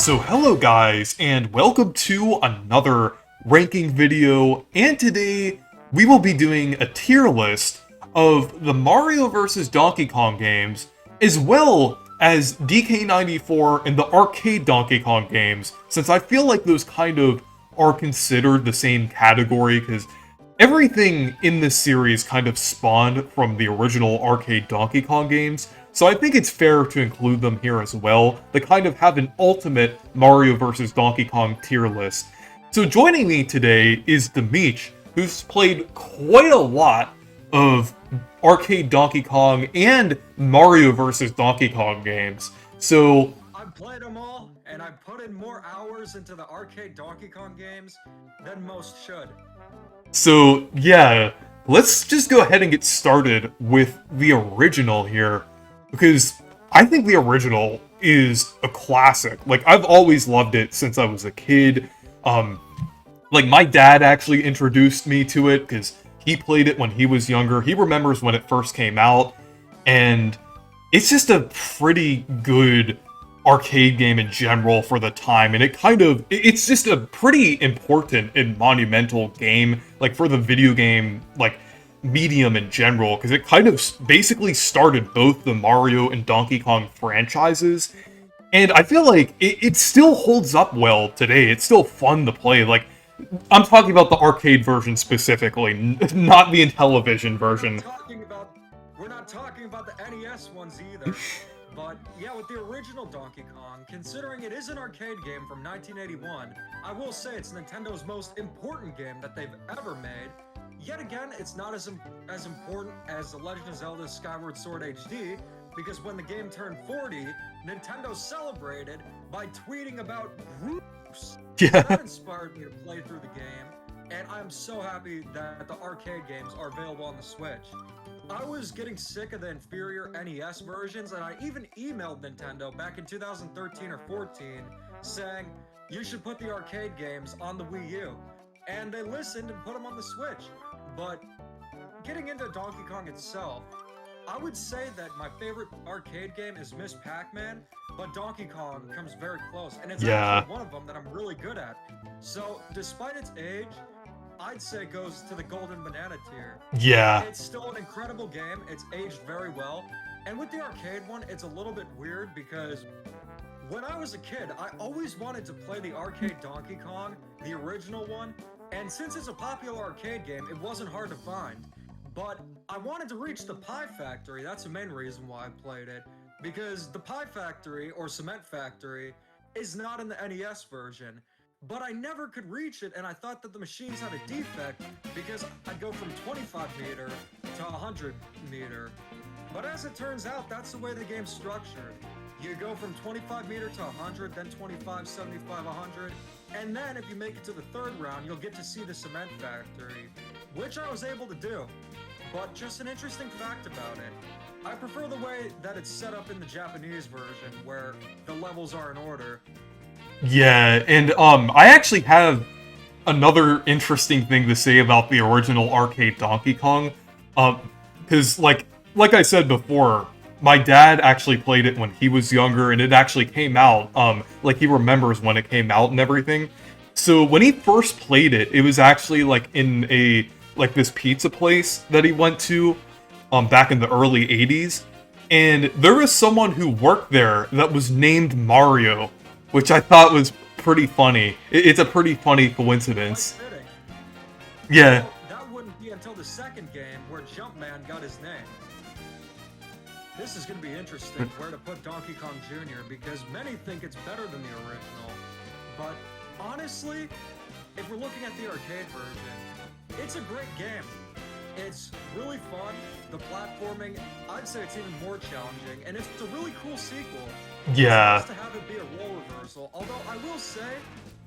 So hello guys, and welcome to another ranking video, and today we will be doing a tier list of the Mario vs. Donkey Kong games, as well as DK94 and the arcade Donkey Kong games, since I feel like those kind of are considered the same category, because everything in this series kind of spawned from the original arcade Donkey Kong games, so I think it's fair to include them here as well. They kind of have an ultimate Mario vs. Donkey Kong tier list. So joining me today is Demeech, who's played quite a lot of arcade Donkey Kong and Mario vs. Donkey Kong games. So I've played them all, and I've put in more hours into the arcade Donkey Kong games than most should. So yeah, let's just go ahead and get started with the original here, because I think the original is a classic. Like, I've always loved it since I was a kid. Like, my dad actually introduced me to it, because he played it when he was younger. He remembers when it first came out, and it's just a pretty good arcade game in general for the time, and it's just a pretty important and monumental game, like, for the video game, like, medium in general, because it kind of basically started both the Mario and Donkey Kong franchises, and I feel like it still holds up well today. It's still fun to play. Like, I'm talking about the arcade version specifically, not the Intellivision version. We're not talking about the NES ones either. But yeah, with the original Donkey Kong, considering it is an arcade game from 1981, I will say it's Nintendo's most important game that they've ever made. Yet again, it's not as important as The Legend of Zelda Skyward Sword HD, because when the game turned 40, Nintendo celebrated by tweeting about groups. Yeah. That inspired me to play through the game, and I'm so happy that the arcade games are available on the Switch. I was getting sick of the inferior NES versions, and I even emailed Nintendo back in 2013 or 14 saying, you should put the arcade games on the Wii U. And they listened and put them on the Switch. But getting into Donkey Kong itself, I would say that my favorite arcade game is Miss Pac-Man, but Donkey Kong comes very close, and it's actually one of them that I'm really good at. So, despite its age, I'd say it goes to the Golden Banana tier. Yeah. It's still an incredible game, it's aged very well, and with the arcade one, it's a little bit weird because when I was a kid, I always wanted to play the arcade Donkey Kong, the original one, and since it's a popular arcade game, it wasn't hard to find. But I wanted to reach the Pie Factory, that's the main reason why I played it, because the Pie Factory, or Cement Factory, is not in the NES version. But I never could reach it, and I thought that the machines had a defect, because I'd go from 25 meter to 100 meter. But as it turns out, that's the way the game's structured. You go from 25 meter to 100, then 25, 75, 100, and then if you make it to the third round, you'll get to see the Cement Factory, which I was able to do. But just an interesting fact about it, I prefer the way that it's set up in the Japanese version, where the levels are in order. Yeah, and I actually have another interesting thing to say about the original arcade Donkey Kong, because like I said before, my dad actually played it when he was younger, and it actually came out, like, he remembers when it came out and everything. So when he first played it, it was actually, like, in this pizza place that he went to, back in the early 80s, and there was someone who worked there that was named Mario, which I thought was pretty funny. It's a pretty funny coincidence. Yeah. Well, that wouldn't be until the second game where Jumpman got his name. This is going to be interesting where to put Donkey Kong Jr. because many think it's better than the original. But honestly, if we're looking at the arcade version, it's a great game. It's really fun. The platforming, I'd say it's even more challenging, and it's a really cool sequel. Yeah. It's nice to have it be a role reversal, although I will say,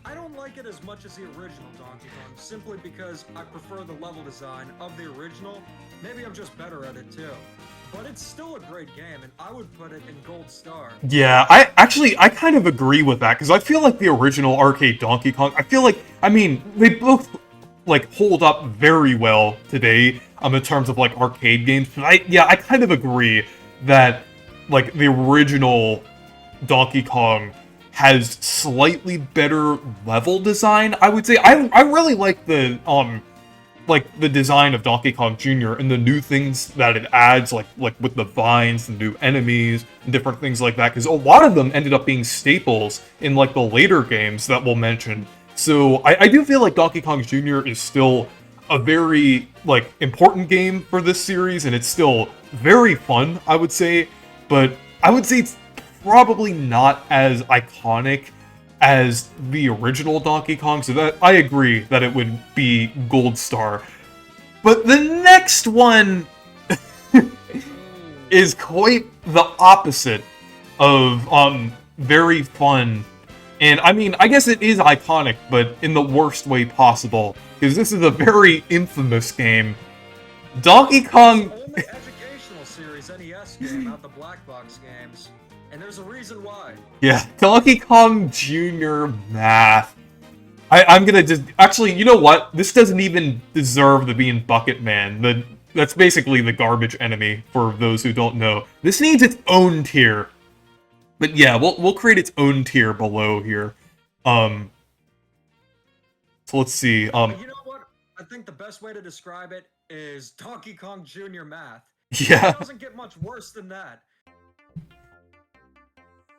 I don't like it as much as the original Donkey Kong, simply because I prefer the level design of the original. Maybe I'm just better at it too. But it's still a great game, and I would put it in Gold Star. Yeah, I kind of agree with that, because I feel like the original arcade Donkey Kong, they both, like, hold up very well today, in terms of, like, arcade games, but I kind of agree that, like, the original Donkey Kong has slightly better level design, I would say. I really like the design of Donkey Kong Jr. and the new things that it adds, like with the vines, the new enemies, and different things like that, because a lot of them ended up being staples in like the later games that we'll mention. So I do feel like Donkey Kong Jr. is still a very like important game for this series, and it's still very fun, I would say, but I would say it's probably not as iconic as the original Donkey Kong, so that I agree that it would be Gold Star. But the next one is quite the opposite of very fun. And I mean, I guess it is iconic, but in the worst way possible, because this is a very infamous game. Donkey Kong. It's the only educational series NES game, not the black box games. And there's a reason why. Yeah, Donkey Kong Jr. Math. I'm gonna just... Actually, you know what? This doesn't even deserve to be in Bucket Man. That's basically the garbage enemy, for those who don't know. This needs its own tier. But yeah, we'll create its own tier below here. So let's see. You know what? I think the best way to describe it is Donkey Kong Jr. Math. Yeah. It doesn't get much worse than that.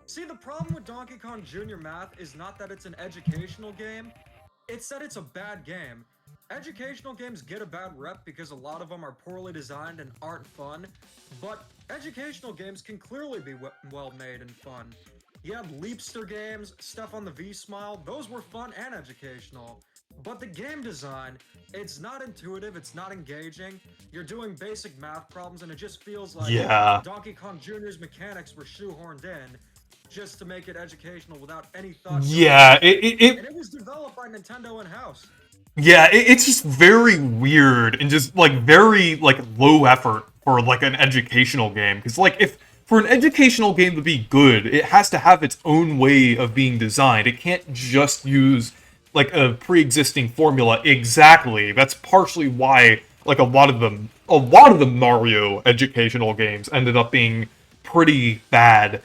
See, the problem with Donkey Kong Jr. Math is not that it's an educational game, it's that it's a bad game. Educational games get a bad rep because a lot of them are poorly designed and aren't fun, but educational games can clearly be well made and fun. You have Leapster games, stuff on the V-Smile, those were fun and educational. But the game design, it's not intuitive, it's not engaging, you're doing basic math problems and it just feels like Donkey Kong Jr.'s mechanics were shoehorned in just to make it educational without any thought. Yeah, and it was developed by Nintendo in-house. Yeah, it's just very weird and just like very like low effort for like an educational game. Because like if for an educational game to be good, it has to have its own way of being designed. It can't just use like a pre-existing formula. Exactly. That's partially why like a lot of the Mario educational games ended up being pretty bad.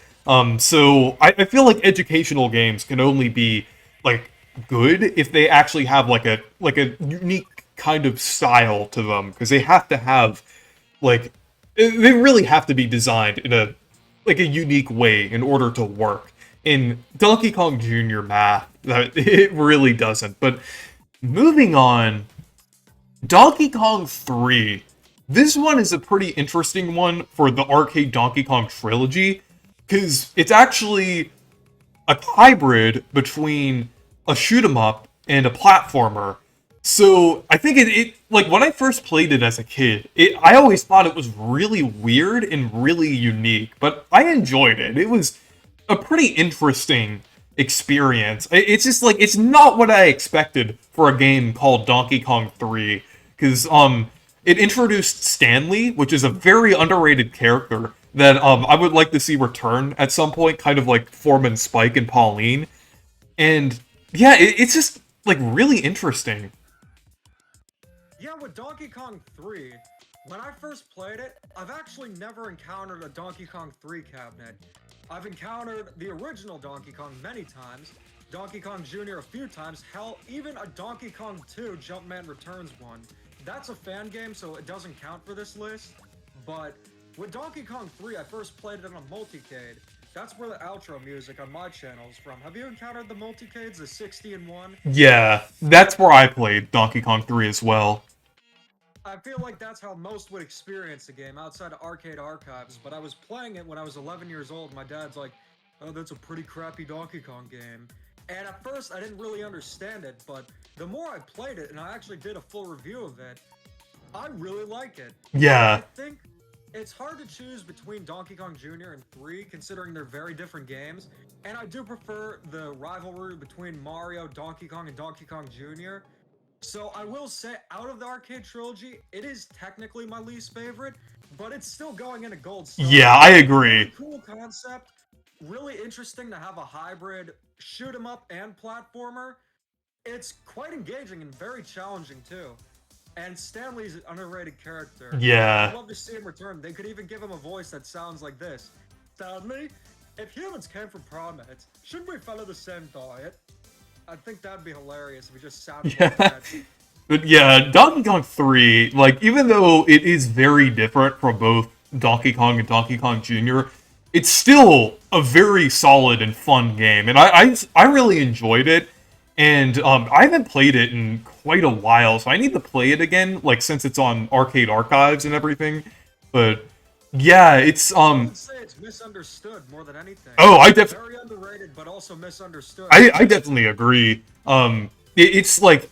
So I feel like educational games can only be like good if they actually have like a unique kind of style to them, because they have to have like they really have to be designed in a unique way in order to work. In Donkey Kong Jr. Math, it really doesn't. But moving on, Donkey Kong 3. This one is a pretty interesting one for the arcade Donkey Kong trilogy, because it's actually a hybrid between a shoot-'em-up and a platformer. So I think it like when I first played it as a kid, I always thought it was really weird and really unique, but I enjoyed it. It was a pretty interesting experience. It's just like it's not what I expected for a game called Donkey Kong 3, because it introduced Stanley, which is a very underrated character that I would like to see return at some point, kind of like Foreman Spike and Pauline. And yeah, it's just like really interesting. Yeah, with Donkey Kong 3, when I first played it, I've actually never encountered a Donkey Kong 3 cabinet. I've encountered the original Donkey Kong many times, Donkey Kong Jr. a few times, hell, even a Donkey Kong 2 Jumpman Returns one. That's a fan game, so it doesn't count for this list, but with Donkey Kong 3, I first played it on a multicade. That's where the outro music on my channel is from. Have you encountered the multicades, the 60 and 1? Yeah, that's where I played Donkey Kong 3 as well. I feel like that's how most would experience the game outside of arcade archives, but I was playing it when I was 11 years old. My dad's like, oh, that's a pretty crappy Donkey Kong game. And at first, I didn't really understand it, but the more I played it, and I actually did a full review of it, I really like it. Yeah. I think it's hard to choose between Donkey Kong Jr. and 3, considering they're very different games, and I do prefer the rivalry between Mario, Donkey Kong, and Donkey Kong Jr., so I will say, out of the arcade trilogy, it is technically my least favorite, but it's still going into gold star. Yeah, I agree. Cool concept, really interesting to have a hybrid shoot 'em up and platformer. It's quite engaging and very challenging too. And Stanley's an underrated character. Yeah. I'd love to see him return. They could even give him a voice that sounds like this. Stanley? if humans came from primates, shouldn't we follow the same diet? I think that'd be hilarious if we just sounded like Yeah. that. But yeah, Donkey Kong 3, like, even though it is very different from both Donkey Kong and Donkey Kong Jr., it's still a very solid and fun game, and I really enjoyed it, and I haven't played it in quite a while, so I need to play it again, like, since it's on Arcade Archives and everything, but yeah, it's, I would say it's misunderstood more than anything. oh, Very underrated, but also misunderstood. I definitely agree, it's like,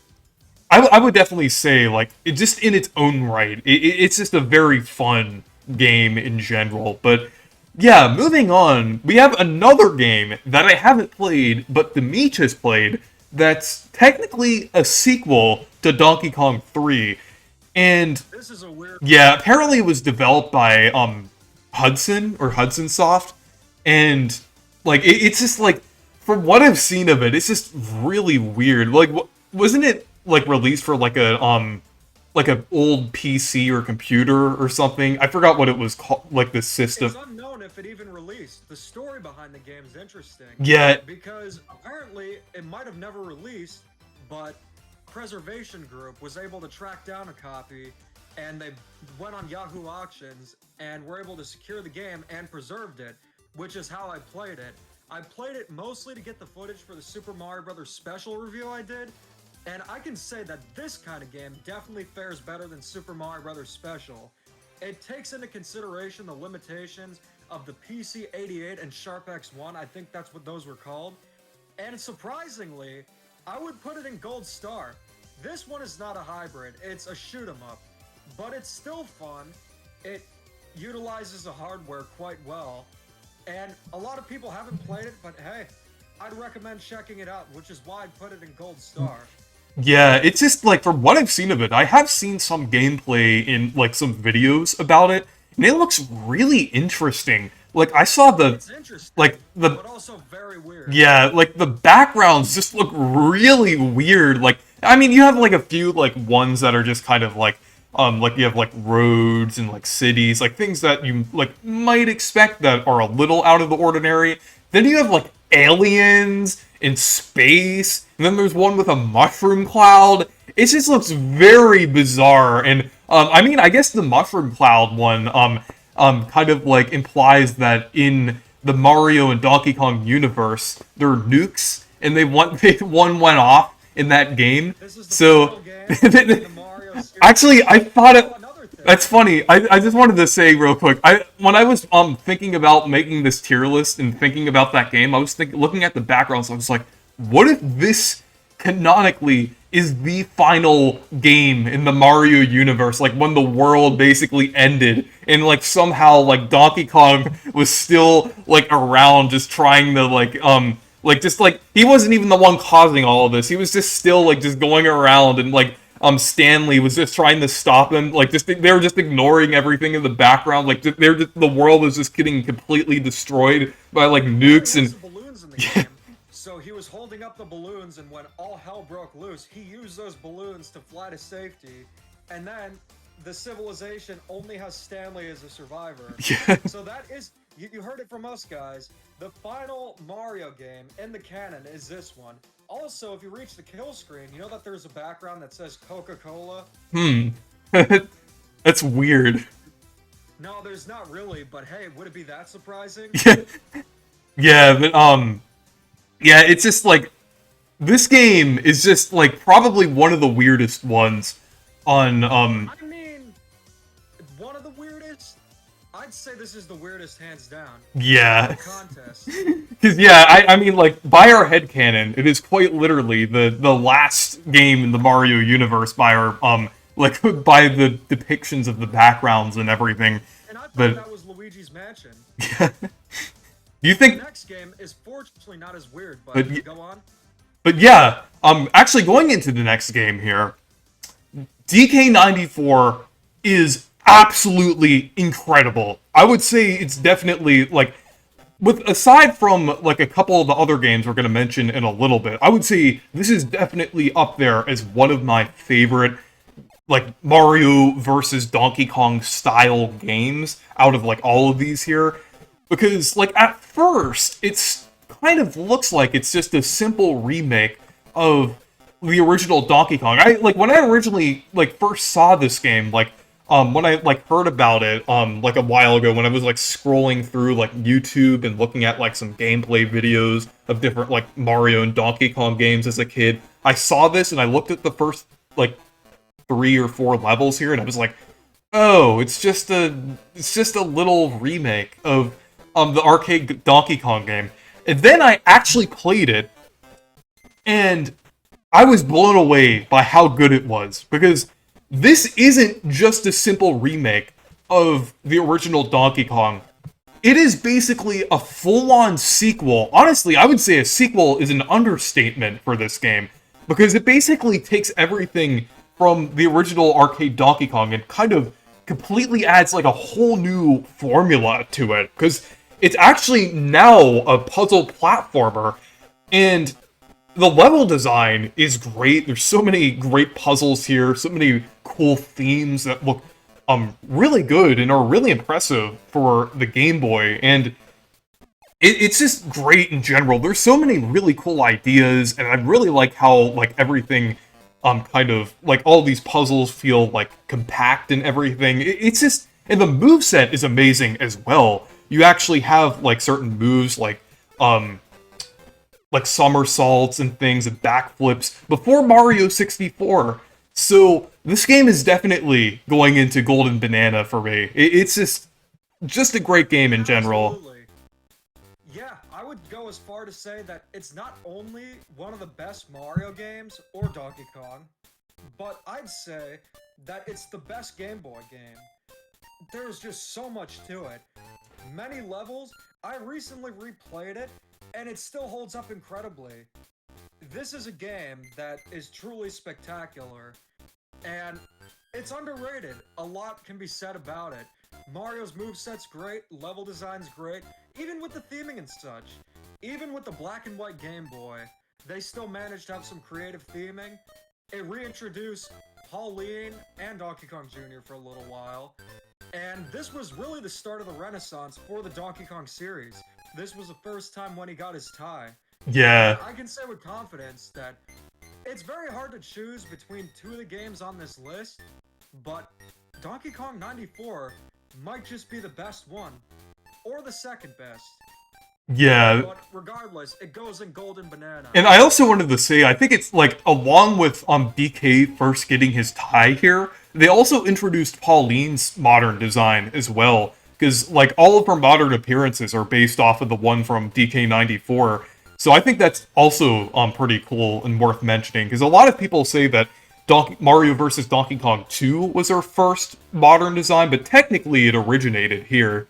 I would definitely say, like, it just in its own right, it's just a very fun game in general. But yeah, moving on, we have another game that I haven't played, but Demeech has played, that's technically a sequel to Donkey Kong 3. And This is a weird. yeah, apparently it was developed by Hudson Soft, and like it's just like from what I've seen of it, it's just really weird. Like, wasn't it like released for like an old PC or computer or something? I forgot what it was called, like the system. It's unknown if it even released. The story behind the game is interesting. Yeah, Because apparently it might have never released, but Preservation Group was able to track down a copy, and they went on Yahoo Auctions and were able to secure the game and preserved it, which is how I played it. I played it mostly to get the footage for the Super Mario Brothers special review I did, and I can say that this kind of game definitely fares better than Super Mario Brothers Special. It takes into consideration the limitations of the PC-88 and Sharp X1, I think that's what those were called, and surprisingly, I would put it in Gold Star. This one is not a hybrid, it's a shoot 'em up, but it's still fun. It utilizes the hardware quite well, and a lot of people haven't played it, but hey, I'd recommend checking it out, which is why I'd put it in Gold Star. yeah, it's just like from what I've seen of it, I have seen some gameplay in like some videos about it, and it looks really interesting. Like I saw It's interesting, but also very weird. yeah, like the backgrounds just look really weird. Like, I mean, you have like a few like ones that are just kind of like you have like roads and like cities, like things that you like might expect that are a little out of the ordinary. Then you have like aliens in space, and then there's one with a mushroom cloud. It just looks very bizarre, and I mean, I guess the mushroom cloud one kind of like implies that in the Mario and Donkey Kong universe, there are nukes, and one went off in that game. This is the So final game in the Mario series. actually, I thought it. Another thing. That's funny. I just wanted to say real quick. When I was thinking about making this tier list and thinking about that game, I was looking at the background. So I was like, what if this canonically is the final game in the Mario universe? Like when the world basically ended, and like somehow like Donkey Kong was still like around, just trying to like just like he wasn't even the one causing all of this. He was just still like just going around, and like Stanley was just trying to stop him. Like just they were just ignoring everything in the background. Like the world was just getting completely destroyed by like nukes He and has the balloons in the game. So he was holding up the balloons, and when all hell broke loose, he used those balloons to fly to safety. And then the civilization only has Stanley as a survivor. yeah. So that is, you heard it from us guys. The final Mario game in the canon is this one. Also, if you reach the kill screen, you know that there's a background that says Coca-Cola? That's weird. No, there's not really, but hey, would it be that surprising? Yeah, but yeah, it's just like this game is just like probably one of the weirdest ones on I mean, one of the weirdest? I'd say this is the weirdest hands down. yeah. No contest. Because yeah, I mean like by our headcanon, it is quite literally the last game in the Mario universe by our like by the depictions of the backgrounds and everything. And I thought But that was Luigi's Mansion. do you The think next game is fortunately not as weird, but But go on. But yeah, actually going into the next game here, DK94 is absolutely incredible. I would say it's definitely like, with aside from like a couple of the other games we're going to mention in a little bit, I would say this is definitely up there as one of my favorite like Mario versus Donkey Kong style games out of like all of these here. because like at first it's kind of looks like it's just a simple remake of the original Donkey Kong. I like when I originally like first saw this game, like when I like heard about it like a while ago when I was like scrolling through like YouTube and looking at like some gameplay videos of different like Mario and Donkey Kong games as a kid. I saw this and I looked at the first like 3 or 4 levels here and I was like, "Oh, it's just a little remake of the arcade Donkey Kong game." And then I actually played it and I was blown away by how good it was, because this isn't just a simple remake of the original Donkey Kong. It is basically a full-on sequel. Honestly, I would say a sequel is an understatement for this game, because it basically takes everything from the original arcade Donkey Kong and kind of completely adds like a whole new formula to it, because it's actually now a puzzle platformer, and the level design is great. There's so many great puzzles here, so many cool themes that look really good and are really impressive for the Game Boy, and it's just great in general. There's so many really cool ideas, and I really like how like everything kind of like all these puzzles feel like compact and everything. It's just, and the moveset is amazing as well. You actually have like certain moves like somersaults and things and backflips before Mario 64. So this game is definitely going into Golden Banana for me. It's just a great game in general. Absolutely. Yeah, I would go as far to say that it's not only one of the best Mario games or Donkey Kong, but I'd say that it's the best Game Boy game. There's just so much to it. Many levels. I recently replayed it, and it still holds up incredibly. This is a game that is truly spectacular, and it's underrated. A lot can be said about it. Mario's moveset's great, level design's great, even with the theming and such. Even with the black and white Game Boy, they still managed to have some creative theming. It reintroduced Pauline and Donkey Kong Jr. for a little while, and this was really the start of the renaissance for the Donkey Kong series. This was the first time when he got his tie. Yeah. I can say with confidence that it's very hard to choose between two of the games on this list, but Donkey Kong 94 might just be the best one, or the second best. Yeah. But regardless, it goes in Golden Banana. And I also wanted to say, I think it's like, along with DK first getting his tie here, they also introduced Pauline's modern design as well. Because like all of her modern appearances are based off of the one from DK94. So I think that's also pretty cool and worth mentioning. Because a lot of people say that Mario vs. Donkey Kong 2 was her first modern design, but technically it originated here.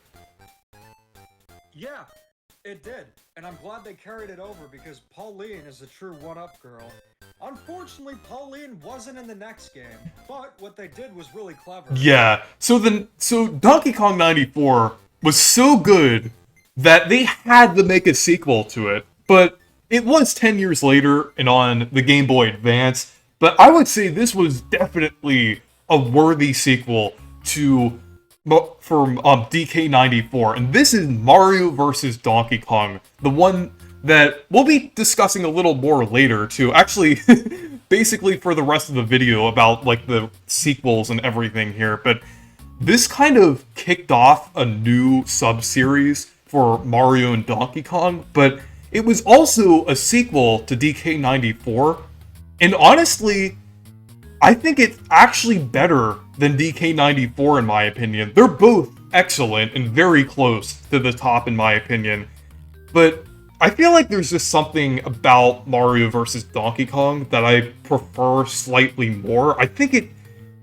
Yeah, it did. And I'm glad they carried it over, because Pauline is a true one-up girl. Unfortunately, Pauline wasn't in the next game, but what they did was really clever. Yeah, so Donkey Kong 94 was so good that they had to make a sequel to it, but it was 10 years later and on the Game Boy Advance, but I would say this was definitely a worthy sequel to from DK94, and this is Mario vs. Donkey Kong, the one that we'll be discussing a little more later too. Actually, basically for the rest of the video about like the sequels and everything here. But this kind of kicked off a new sub-series for Mario and Donkey Kong, but it was also a sequel to DK94. And honestly, I think it's actually better than DK94 in my opinion. They're both excellent and very close to the top in my opinion. But I feel like there's just something about Mario vs. Donkey Kong that I prefer slightly more. I think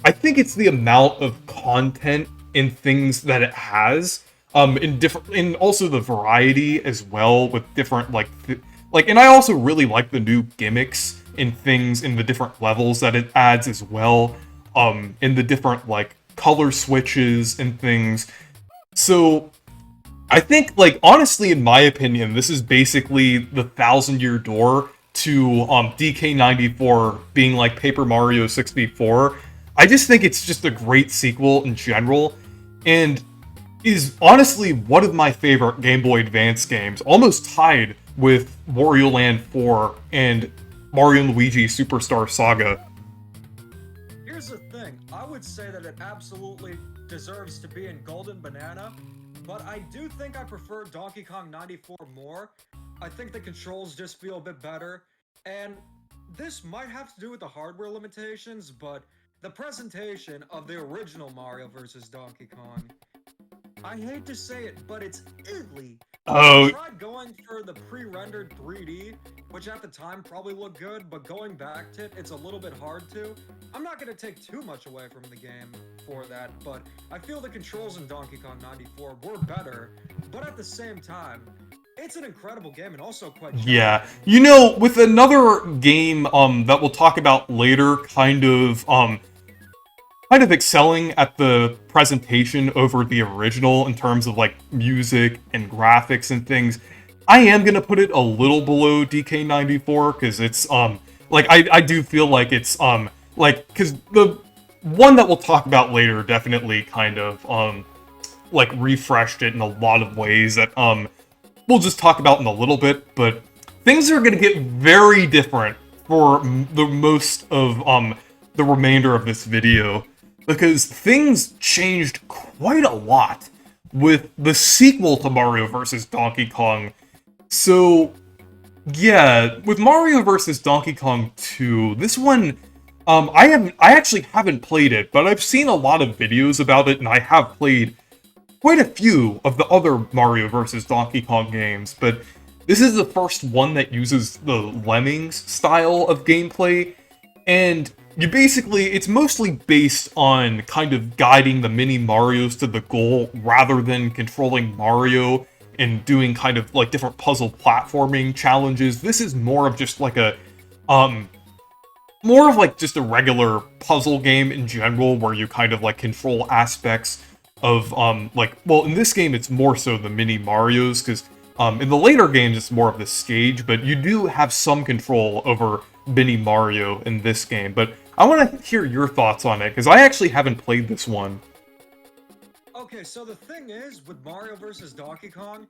it's the amount of content and things that it has, and also the variety as well with different and I also really like the new gimmicks and things in the different levels that it adds as well, in the different like color switches and things. So I think, like, honestly, in my opinion, this is basically the 1,000-year door to DK94 being like Paper Mario 64. I just think it's just a great sequel in general, and is honestly one of my favorite Game Boy Advance games, almost tied with Wario Land 4 and Mario and Luigi Superstar Saga. Here's the thing, I would say that it absolutely deserves to be in Golden Banana, but I do think I prefer Donkey Kong 94 more. I think the controls just feel a bit better, and this might have to do with the hardware limitations, but the presentation of the original Mario vs. Donkey Kong, I hate to say it, but it's ugly. I Oh, tried going for the pre-rendered 3D, which at the time probably looked good, but going back to it, it's a little bit hard to. I'm not going to take too much away from the game for that, but I feel the controls in Donkey Kong 94 were better, but at the same time, it's an incredible game and also quite yeah. challenging. You know, with another game that we'll talk about later, kind of excelling at the presentation over the original in terms of like music and graphics and things. I am gonna put it a little below DK94 because it's like I do feel like it's like because the one that we'll talk about later definitely kind of like refreshed it in a lot of ways that we'll just talk about in a little bit, but things are gonna get very different for the most of the remainder of this video because things changed quite a lot with the sequel to Mario vs. Donkey Kong. So, yeah, with Mario vs. Donkey Kong 2, this one, I actually haven't played it, but I've seen a lot of videos about it, and I have played quite a few of the other Mario vs. Donkey Kong games, but this is the first one that uses the Lemmings style of gameplay, and it's mostly based on kind of guiding the mini Marios to the goal rather than controlling Mario and doing kind of like different puzzle platforming challenges. This is more of just like more of like just a regular puzzle game in general where you kind of like control aspects of like, well, in this game it's more so the mini Marios because in the later games it's more of the stage, but you do have some control over mini Mario in this game. But I want to hear your thoughts on it because I actually haven't played this one. Okay, so the thing is, with Mario vs. Donkey Kong,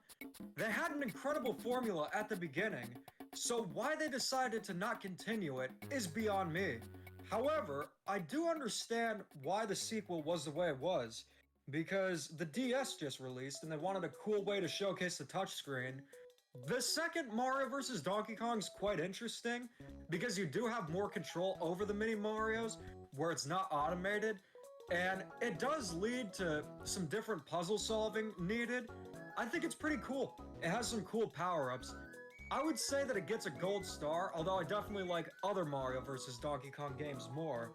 they had an incredible formula at the beginning, so why they decided to not continue it is beyond me. However, I do understand why the sequel was the way it was, because the DS just released and they wanted a cool way to showcase the touchscreen. The second Mario vs. Donkey Kong is quite interesting, because you do have more control over the mini Marios, where it's not automated, and it does lead to some different puzzle solving needed. I think it's pretty cool. It has some cool power-ups. I would say that it gets a gold star, although I definitely like other Mario vs. Donkey Kong games more.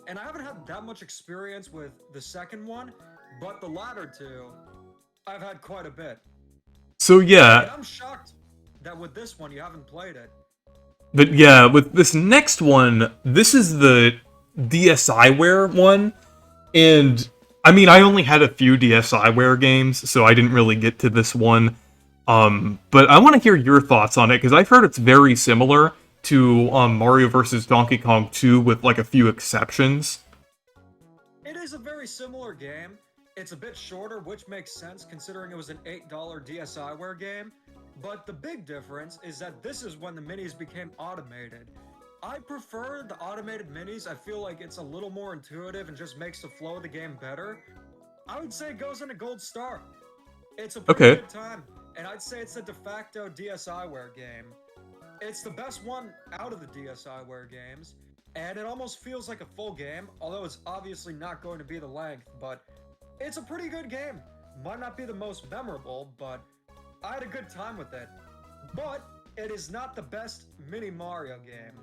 And I haven't had that much experience with the second one, but the latter two, I've had quite a bit. So And yeah, I'm shocked that with this one you haven't played it. but yeah, with this next one, this is the DSiWare one, and I mean, I only had a few DSiWare games, so I didn't really get to this one. But I want to hear your thoughts on it because I've heard it's very similar to Mario vs. Donkey Kong 2 with like a few exceptions. It is a very similar game. It's a bit shorter, which makes sense considering it was an $8 DSiWare game. But the big difference is that this is when the minis became automated. I prefer the automated minis. I feel like it's a little more intuitive and just makes the flow of the game better. I would say it goes in a gold star. It's a pretty Okay. good time, and I'd say it's a de facto DSiWare game. It's the best one out of the DSiWare games, and it almost feels like a full game, although it's obviously not going to be the length, but it's a pretty good game. Might not be the most memorable, but I had a good time with it. But it is not the best mini Mario game.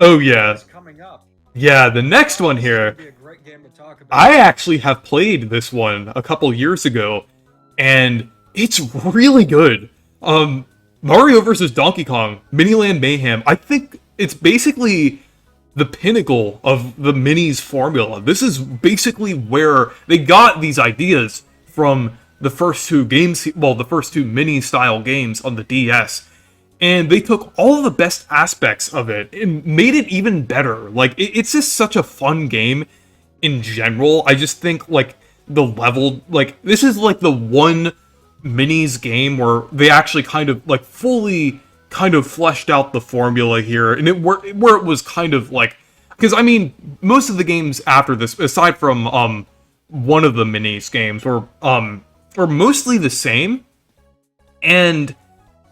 Oh yeah. It's coming up. Yeah, the next one This is gonna here, be a great game to talk about. I actually have played this one a couple years ago, and it's really good. Mario vs. Donkey Kong, Miniland Mayhem, I think it's basically the pinnacle of the minis formula. This is basically where they got these ideas from the first two games, well, the first two mini-style games on the DS. And they took all of the best aspects of it and made it even better. Like, it's just such a fun game in general. I just think, like, the level, like, this is like the one minis game where they actually kind of like fully kind of fleshed out the formula here, and where it was kind of like, because I mean, most of the games after this, aside from one of the minis games, were mostly the same, and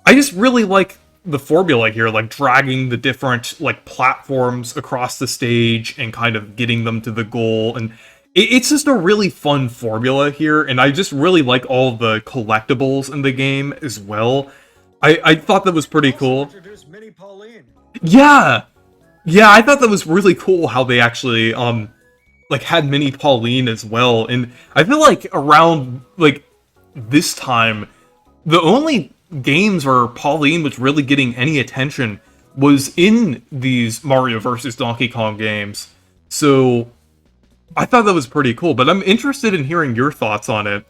I just really like the formula here, like dragging the different like platforms across the stage and kind of getting them to the goal, and it's just a really fun formula here, and I just really like all the collectibles in the game as well. I thought that was pretty cool. Introduced Mini Pauline. Yeah, yeah, I thought that was really cool how they actually like had Mini Pauline as well, and I feel like around like this time, the only games where Pauline was really getting any attention was in these Mario vs. Donkey Kong games. So I thought that was pretty cool, but I'm interested in hearing your thoughts on it.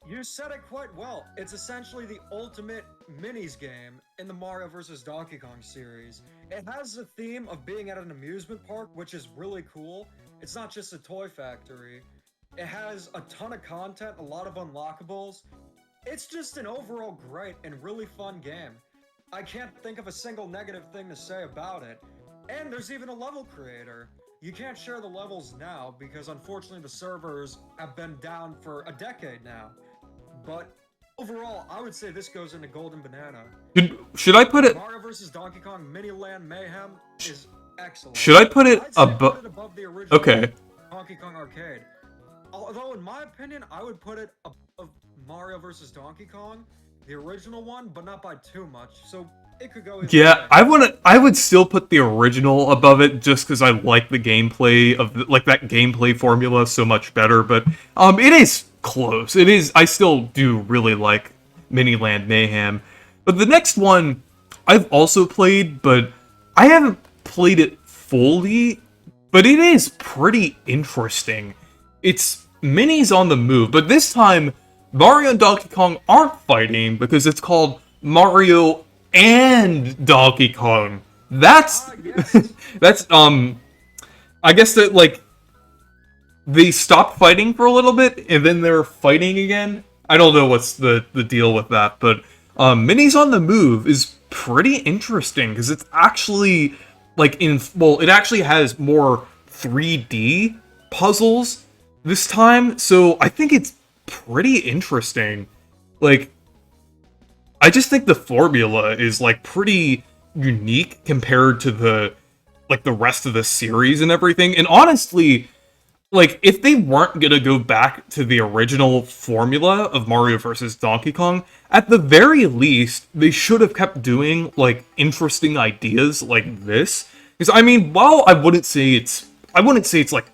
You said it quite well. It's essentially the ultimate minis game in the Mario vs. Donkey Kong series. It has the theme of being at an amusement park, which is really cool. It's not just a toy factory. It has a ton of content, a lot of unlockables. It's just an overall great and really fun game. I can't think of a single negative thing to say about it. And there's even a level creator. You can't share the levels now because unfortunately the servers have been down for a decade now. But overall, I would say this goes into Golden Banana. Should I put it? Mario vs. Donkey Kong Mini Land Mayhem is excellent. Should I put it I'd say put above? it above the original Okay. Donkey Kong Arcade. Although, in my opinion, I would put it above Mario vs. Donkey Kong, the original one, but not by too much. So it could go. Yeah, I would still put the original above it just because I like the gameplay of like that gameplay formula so much better. But it is close. It is. I still do really like Miniland Mayhem. But the next one I've also played, but I haven't played it fully. But it is pretty interesting. It's Minis on the Move, but this time Mario and Donkey Kong aren't fighting because it's called Mario and Donkey Kong. That's yes. that's I guess that like they stopped fighting for a little bit and then they're fighting again. I don't know what's the deal with that, but Minis on the Move is pretty interesting because it's actually like it actually has more 3D puzzles this time, so I think it's pretty interesting. Like, I just think the formula is like pretty unique compared to the rest of the series and everything. And honestly, like if they weren't gonna go back to the original formula of Mario vs. Donkey Kong, at the very least, they should have kept doing like interesting ideas like this. Because I mean, while I wouldn't say it's like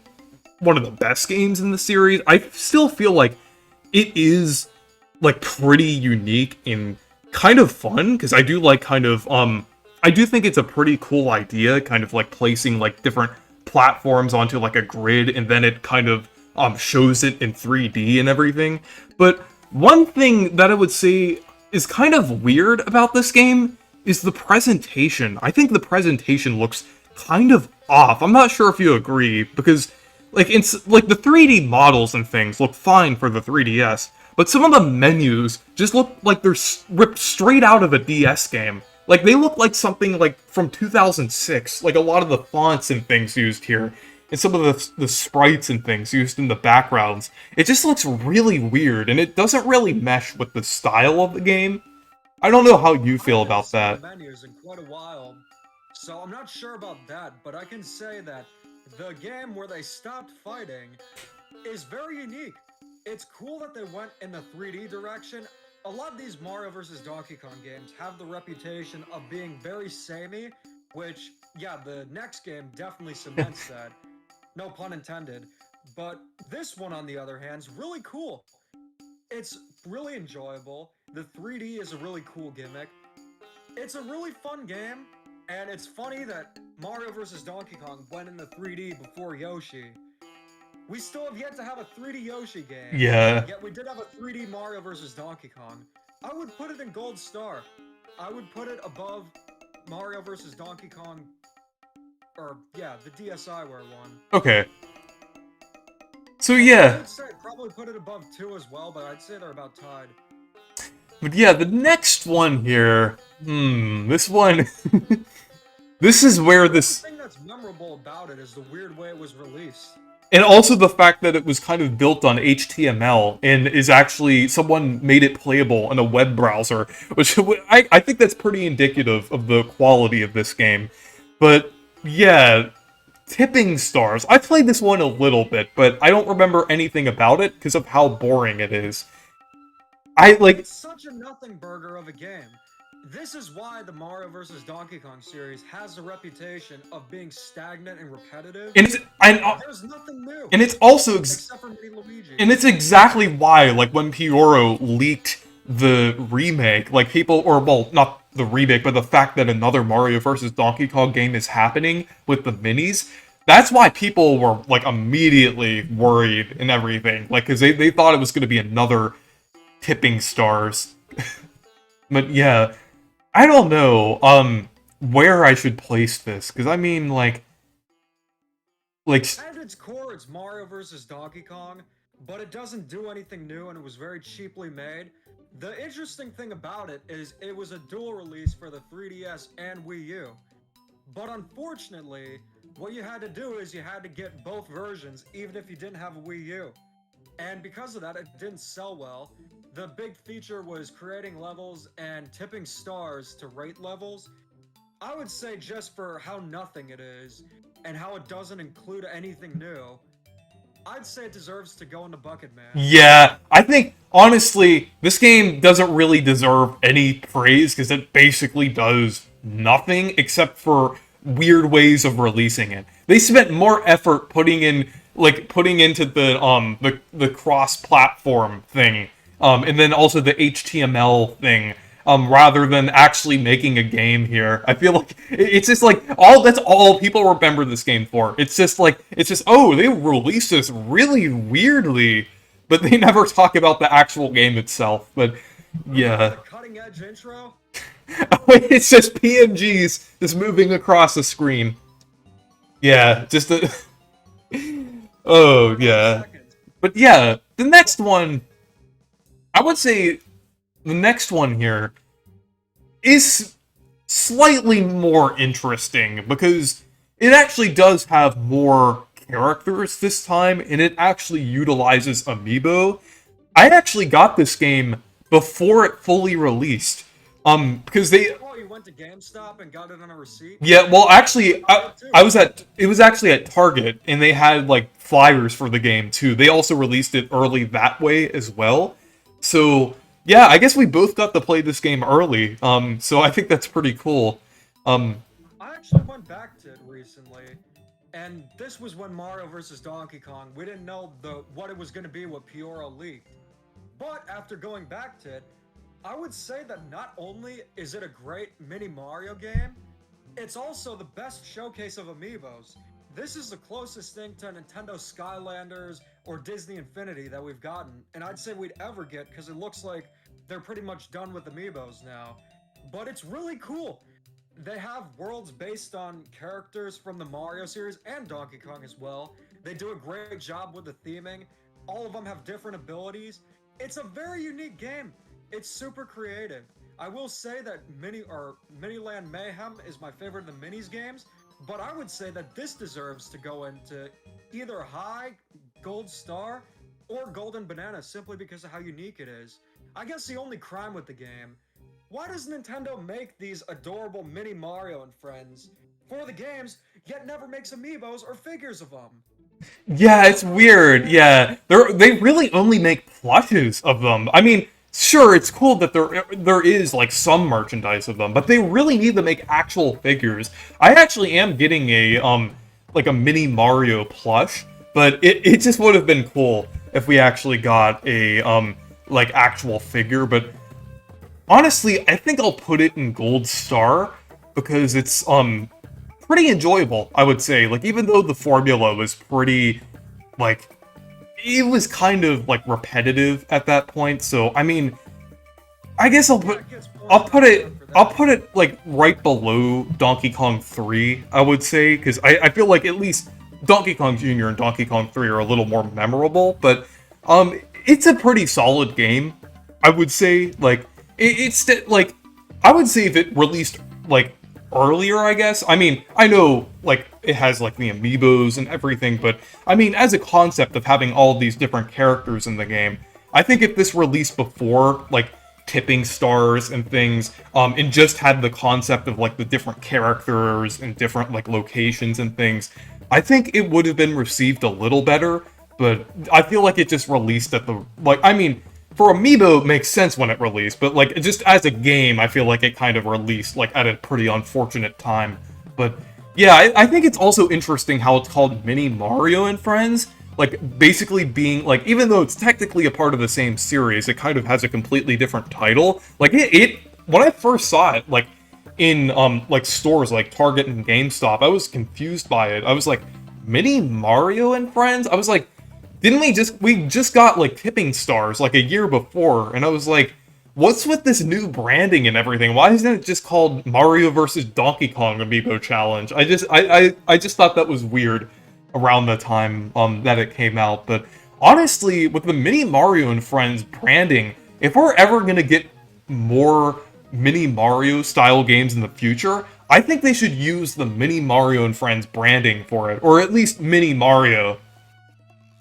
one of the best games in the series, I still feel like it is like pretty unique and kind of fun, because I do like kind of I do think it's a pretty cool idea, kind of like placing like different platforms onto like a grid and then it kind of shows it in 3D and everything. But one thing that I would say is kind of weird about this game is the presentation. I think the presentation looks kind of off. I'm not sure if you agree, because like it's like the 3D models and things look fine for the 3DS, but some of the menus just look like they're ripped straight out of a DS game. Like they look like something like from 2006. Like a lot of the fonts and things used here, and some of the sprites and things used in the backgrounds, it just looks really weird, and it doesn't really mesh with the style of the game. I don't know how you feel about that. Menus in quite a while, so I'm not sure about that, but I can say that the game where they stopped fighting is very unique. It's cool that they went in the 3D direction. A lot of these Mario vs. Donkey Kong games have the reputation of being very samey, which, yeah, the next game definitely cements that. No pun intended. But this one, on the other hand, is really cool. It's really enjoyable. The 3D is a really cool gimmick. It's a really fun game, and it's funny that Mario vs. Donkey Kong went in the 3D before Yoshi. We still have yet to have a 3D Yoshi game. Yeah. Yet we did have a 3D Mario vs. Donkey Kong. I would put it in Gold Star. I would put it above Mario vs. Donkey Kong, or yeah, the DSiWare one. Okay. So I yeah, would say I'd probably put it above 2 as well, but I'd say they're about tied. but yeah, the next one here, this one, this is where The only this, thing that's memorable about it is the weird way it was released. and also the fact that it was kind of built on HTML and is actually, someone made it playable in a web browser, which I think that's pretty indicative of the quality of this game. But yeah, Tipping Stars. I played this one a little bit, but I don't remember anything about it because of how boring it is. It's such a nothing burger of a game. This is why the Mario vs. Donkey Kong series has the reputation of being stagnant and repetitive. And it's, There's nothing new. and it's also except for Mini Luigi. and it's exactly why, like, when Pioro leaked the remake, like, people, or, well, not the remake, but the fact that another Mario vs. Donkey Kong game is happening with the minis, that's why people were, like, immediately worried and everything. Like, because they thought it was going to be another Tipping Stars. But yeah, I don't know, where I should place this, because, I mean, like... At its core, it's Mario vs. Donkey Kong, but it doesn't do anything new and it was very cheaply made. The interesting thing about it is it was a dual release for the 3DS and Wii U. But unfortunately, what you had to do is you had to get both versions even if you didn't have a Wii U. And because of that, it didn't sell well. The big feature was creating levels and tipping stars to rate levels. I would say just for how nothing it is, and how it doesn't include anything new, I'd say it deserves to go in the bucket, man. Yeah, I think, honestly, this game doesn't really deserve any praise, because it basically does nothing, except for weird ways of releasing it. They spent more effort putting into the cross-platform thing, and then also the HTML thing, rather than actually making a game here. I feel like it's just like that's all people remember this game for. It's just oh, they released this really weirdly, but they never talk about the actual game itself. But yeah, The cutting edge intro. it's just PNGs just moving across the screen. Yeah, just a oh yeah. But yeah, the next one, I would say the next one here is slightly more interesting because it actually does have more characters this time, and it actually utilizes amiibo. I actually got this game before it fully released, because they... Oh, you went to GameStop and got it on a receipt? Yeah, well, actually, it was actually at Target, and they had, like, flyers for the game, too. They also released it early that way as well. So, yeah, I guess we both got to play this game early, so I think that's pretty cool. I actually went back to it recently, and this was when Mario vs. Donkey Kong, we didn't know what it was going to be, what Pioro leaked. But after going back to it, I would say that not only is it a great mini Mario game, it's also the best showcase of amiibos. This is the closest thing to Nintendo Skylanders or Disney Infinity that we've gotten, and I'd say we'd ever get, because it looks like they're pretty much done with amiibos now. But it's really cool. They have worlds based on characters from the Mario series and Donkey Kong as well. They do a great job with the theming. All of them have different abilities. It's a very unique game. It's super creative. I will say that Miniland Mayhem is my favorite of the Minis games, but I would say that this deserves to go into either high, gold star, or golden banana simply because of how unique it is. I guess the only crime with the game, why does Nintendo make these adorable mini Mario and friends for the games, yet never makes amiibos or figures of them? Yeah, it's weird. Yeah, they really only make plushes of them. I mean, sure, it's cool that there is like some merchandise of them, but they really need to make actual figures. I actually am getting a like a mini Mario plush, but it just would have been cool if we actually got a like actual figure. But honestly, I think I'll put it in gold star because it's pretty enjoyable, I would say. Like, even though the formula was pretty, like, it was kind of, like, repetitive at that point, so, I mean, I guess I'll put it, like, right below Donkey Kong 3, I would say, because I feel like at least Donkey Kong Jr. and Donkey Kong 3 are a little more memorable, but it's a pretty solid game. I would say, like, it's like, I would say if it released like earlier, I guess. I mean, I know like it has like the amiibos and everything, but I mean, as a concept of having all these different characters in the game, I think if this released before like tipping stars and things, and just had the concept of like the different characters and different like locations and things, I think it would have been received a little better. But I feel like it just released at the, like, I mean, for Amiibo, it makes sense when it released, but like just as a game, I feel like it kind of released like at a pretty unfortunate time. But yeah, I think it's also interesting how it's called Mini Mario and Friends. Like, basically being, like, even though it's technically a part of the same series, it kind of has a completely different title. Like, when I first saw it, like, in, like, stores like Target and GameStop, I was confused by it. I was like, Mini Mario and Friends? I was like, we just got, like, tipping stars, like, a year before, and I was like, what's with this new branding and everything? Why isn't it just called Mario vs. Donkey Kong Amiibo Challenge? I just thought that was weird around the time that it came out. But honestly, with the Mini Mario and Friends branding, if we're ever gonna get more Mini Mario style games in the future, I think they should use the Mini Mario and Friends branding for it, or at least Mini Mario.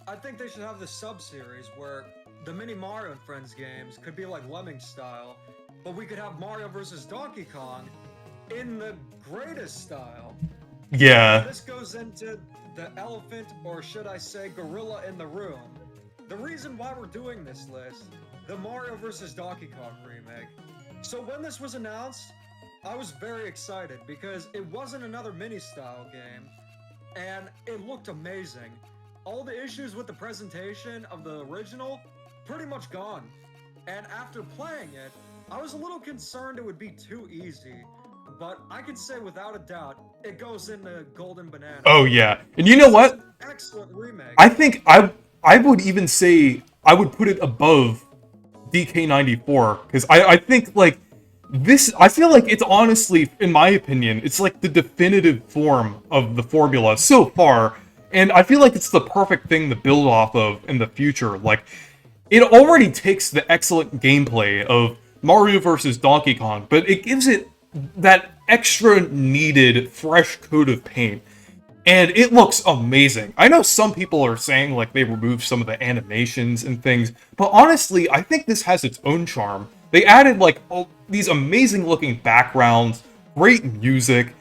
I think they should have the sub-series where the Mini Mario and Friends games could be like Lemming style, but we could have Mario vs. Donkey Kong in the greatest style. Yeah. This goes into the elephant, or should I say gorilla in the room. The reason why we're doing this list, the Mario vs. Donkey Kong remake. So when this was announced, I was very excited because it wasn't another mini-style game, and it looked amazing. All the issues with the presentation of the original, pretty much gone. And after playing it, I was a little concerned it would be too easy. But I can say without a doubt, it goes into Golden Banana. Oh yeah, and you know what? Excellent remake. I think I would even say I would put it above DK94, because I think like this, I feel like it's honestly, in my opinion, it's like the definitive form of the formula so far, and I feel like it's the perfect thing to build off of in the future. Like, it already takes the excellent gameplay of Mario vs. Donkey Kong, but it gives it that extra needed fresh coat of paint, and it looks amazing. I know some people are saying like they removed some of the animations and things, but honestly, I think this has its own charm. They added like all these amazing looking backgrounds, great music,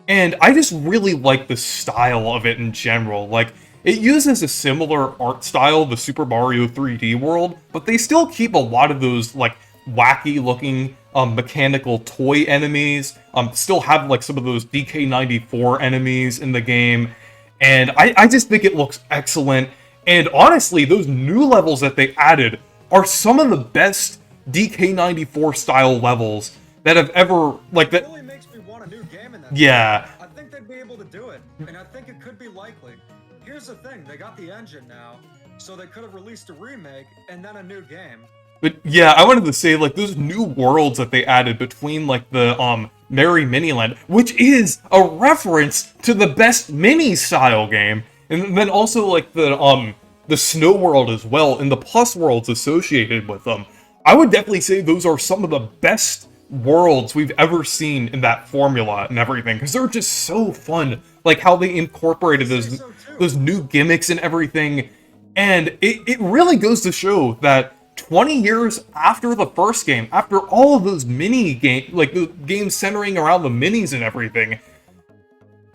and I just really like the style of it in general. Like, it uses a similar art style, the Super Mario 3D world, but they still keep a lot of those like wacky looking mechanical toy enemies, still have like some of those DK94 enemies in the game, and I just think it looks excellent. And honestly, those new levels that they added are some of the best DK94 style levels that have ever, like, that. It really makes me want a new game in that. Yeah. I think they'd be able to do it, and I think it could be likely. Here's the thing, they got the engine now, so they could have released a remake and then a new game. But yeah, I wanted to say, like, those new worlds that they added between, like, the, Merry Miniland, which is a reference to the best mini-style game, and then also, like, the Snow World as well, and the Plus Worlds associated with them. I would definitely say those are some of the best worlds we've ever seen in that formula and everything, because they're just so fun, like, how they incorporated those new gimmicks and everything, and it really goes to show that 20 years after the first game, after all of those like the games centering around the minis and everything,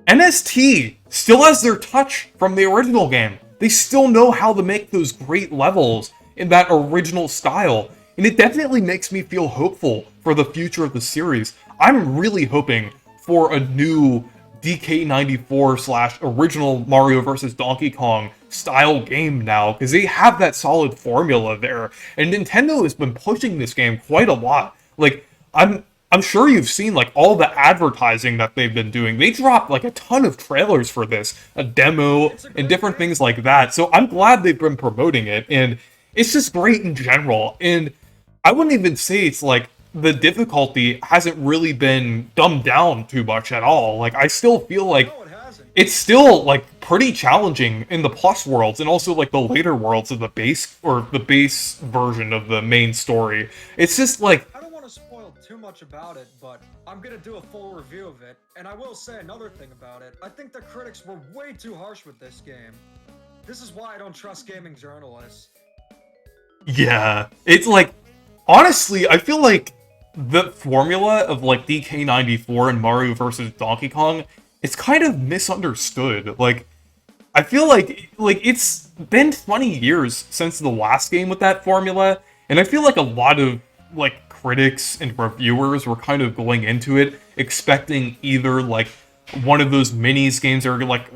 NST still has their touch from the original game. They still know how to make those great levels in that original style, and it definitely makes me feel hopeful for the future of the series. I'm really hoping for a new DK94/original Mario vs. Donkey Kong style game now, because they have that solid formula there, and Nintendo has been pushing this game quite a lot. Like, I'm sure you've seen like all the advertising that they've been doing. They dropped like a ton of trailers for this, a demo, and different things like that. So I'm glad they've been promoting it, and it's just great in general. And I wouldn't even say it's like the difficulty hasn't really been dumbed down too much at all. Like, I still feel like, No, it hasn't. it's still like pretty challenging in the plus worlds and also like the later worlds of the base or the base version of the main story. It's just like I don't want to spoil too much about it, but I'm gonna do a full review of it. And I will say another thing about it. I think the critics were way too harsh with this game. This is why I don't trust gaming journalists. yeah, it's like honestly, I feel like the formula of like DK94 and Mario versus Donkey Kong, it's kind of misunderstood. Like I feel like it's been 20 years since the last game with that formula, and I feel like a lot of like critics and reviewers were kind of going into it expecting either like one of those minis games that are like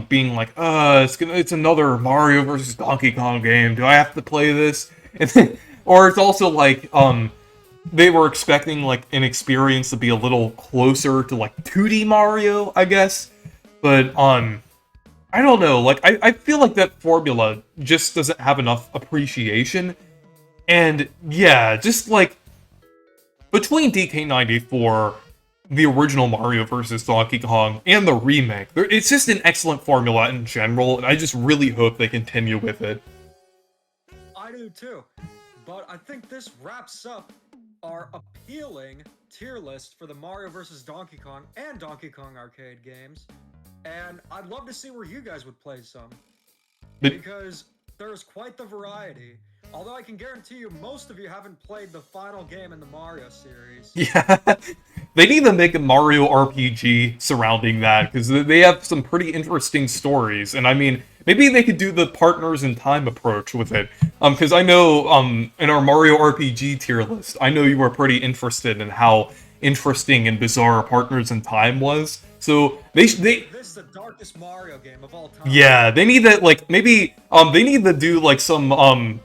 being like it's another Mario versus Donkey Kong game. Do I have to play this? And then, or it's also like they were expecting like an experience to be a little closer to like 2D Mario, I guess. But I don't know, like I feel like that formula just doesn't have enough appreciation. And yeah, just like between DK94, the original Mario vs. Donkey Kong, and the remake, it's just an excellent formula in general, and I just really hope they continue with it. I do too. But I think this wraps up our appealing tier list for the Mario vs. Donkey Kong and Donkey Kong arcade games. And I'd love to see where you guys would play some. Because there's quite the variety. Although I can guarantee you most of you haven't played the final game in the Mario series. Yeah, they need to make a Mario RPG surrounding that, because they have some pretty interesting stories, and I mean, maybe they could do the Partners in Time approach with it, because I know, in our Mario RPG tier list, I know you were pretty interested in how interesting and bizarre Partners in Time was, so This is the darkest Mario game of all time. yeah, they need that, like, maybe, they need to do, like, some,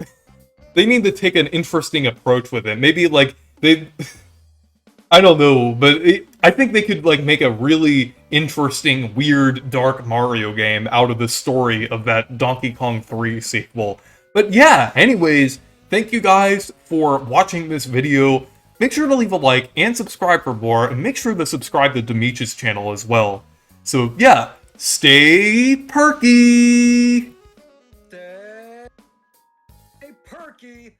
they need to take an interesting approach with it. Maybe, like, I don't know, but I think they could, like, make a really interesting, weird, dark Mario game out of the story of that Donkey Kong 3 sequel. But yeah, anyways, thank you guys for watching this video. Make sure to leave a like and subscribe for more, and make sure to subscribe to Demich's channel as well. So yeah, stay perky! Stay perky!